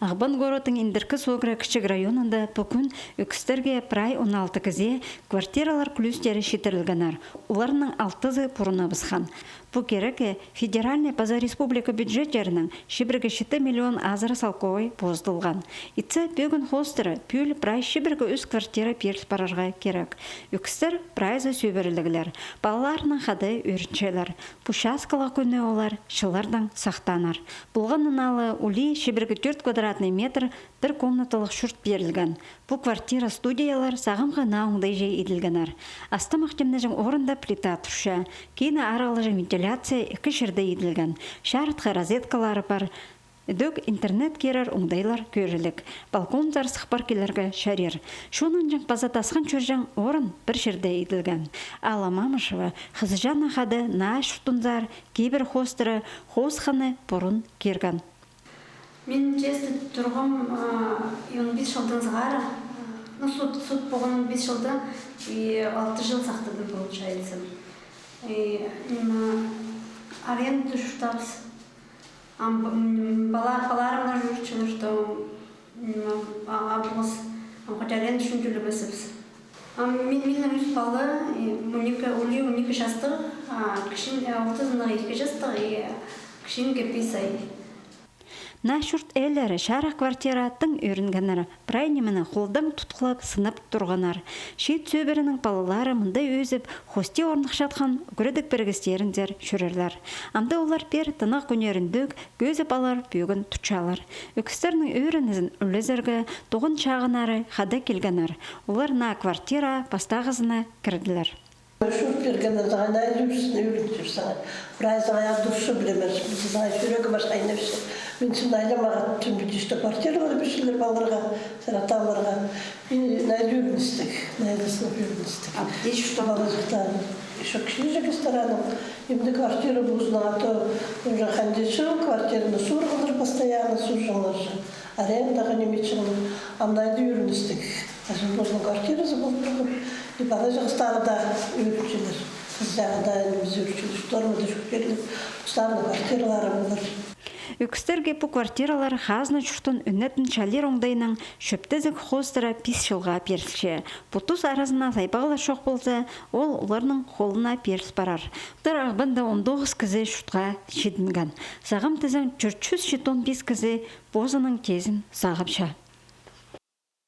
Ағбан городың Индеркі Согра кішік районында бүкін үкістерге прай 16 кізе квартиралар күлістері шетірілгінар. Оларының 6-зы бұрына бізхан. Бұ кереке федеральный база республика бюджеттерінің шибіргі 7 миллион азыры салковой боздылған. Итсе бөгін хостері пүл прай шибіргі үз квартира перс барарға керек. Үкістер прайзы сөбірілігілер. Балаларының қады өріншелер. Пушаскала көне олар шылардан сақтанар. Бұлғанын алы ұли шибіргі 4 квадратный метр бір комнаталық шүрт берілген. Бұ квартира студиялар сағымға науыңдай жей еділгенар. Асты мақтемнежің орында плита тұрша. Кейіні аралыжың вентиляция 2 жерде еділген. Шарытқа розеткалары бар. Дөк интернет керер ұңдайлар көрілік. Балкон зарсық паркелерге шарер. Шонын жаң базатасқан чөржің орын бір жерде еділген. Ала Мамышева қызжан ағады наш тұнзар кейбір хостыры хосқаны бұрын керген. Мен жесті тұрғым 15 жылдың зғары. Суд болғанын 5 жылда 6 жыл сақтадым, получается. Аренду жүштабыз. Баларымна жүрчілер, что абыз, хотя аренду үшін жүлі бәсіпсі. Менің үз балы, ұлы 12 жастығы, кішін 30-дағы 2 жастығы, кішін кепей сай. Нашурт әлері шарақ квартираттың өрінгенері прайнемені қолдың тұтқылап сынып тұрғанар. Шет сөбірінің балалары мұндай өзіп, хосте орнық жатқан күрідік біргістеріндер жүрерлер. Амда олар бер тынық көнеріндік көзіп алар бөгін тұчалар. Үкістерінің өрінізін үлізіргі тұғын шағынары қада келгенер. Олар на квартира бастағызына кірділер. Шут бергенде дагана жүрсүн үйрөтүрсаң. Прайзга ядыршы билемеш. Биз жүрөгү башка нерсе. Мен сынайда мага түндү диште квартирага бишилер балдарга, сараталарга. Мен найдүрүнстик, найдысын жүрүнстик. Здесь что балдарга еще кишиже ресторан. Именно квартира бузнато, уже хандичу, квартираны сургылар постоянно суржалар. Арендага немечилер. Амнайды үйрүнстик. Ажын бозна квартирасы болду. И бала жастарда үйрүнчүлөр. Кыздагыда биз үйрүнчүлөр, штормада жүктелип, старна квартиралары болар. Үкістерге бұ квартиралар хазны чүртін үннетін шалер оңдайының шөптізік хостыра 5 жылға перілше. Бұтыз аразына сайбағылар шоқ болса, ол оларының қолына періс барар. Бұтыр ағбында 19 кізі шүтқа шедінген. Сағым тізін 415 кізі бозының кезін сағапша.